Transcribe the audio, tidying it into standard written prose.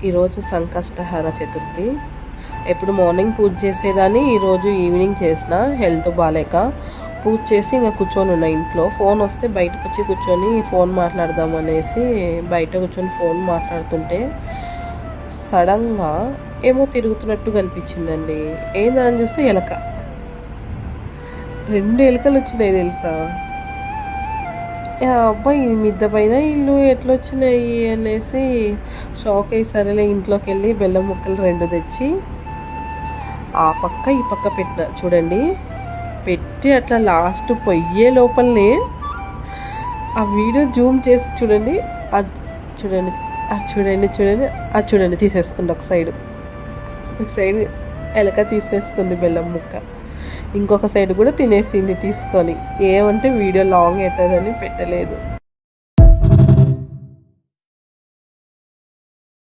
ఈరోజు సంకష్టహర చతుర్థి. ఎప్పుడు మార్నింగ్ పూజ చేసేదాన్ని, ఈరోజు ఈవినింగ్ చేసిన. హెల్త్ బాగాలేక పూజ చేసి ఇంకా కూర్చొని ఉన్నా ఇంట్లో. ఫోన్ వస్తే బయటకు వచ్చి కూర్చొని ఫోన్ మాట్లాడదాం అనేసి బయట కూర్చొని ఫోన్ మాట్లాడుతుంటే సడన్గా ఏమో తిరుగుతున్నట్టు కనిపించిందండి. ఏందని చూస్తే ఎలక. 2 ఎలుకలు వచ్చినాయి తెలుసా. అబ్బాయి మిద్ద పైన ఇల్లు ఎట్లా వచ్చినాయి అనేసి షాక్ అయ్యి సరేలే ఇంట్లోకి వెళ్ళి బెల్లం ముక్కలు 2 తెచ్చి ఆ పక్క ఈ పక్క పెట్టిన. చూడండి, పెట్టి అట్లా లాస్ట్ పొయ్యే లోపలనే ఆ వీడియో జూమ్ చేసి చూడండి. అది చూడండి, అది చూడండి, చూడండి, అది చూడండి, తీసేసుకుంది ఒక సైడ్ ఎలక తీసేసుకుంది బెల్లం ముక్క. ఇంకొక సైడ్ కూడా తినేసింది తీసుకొని. ఏమంటే వీడియో లాంగ్ అవుతుందని పెట్టలేదు.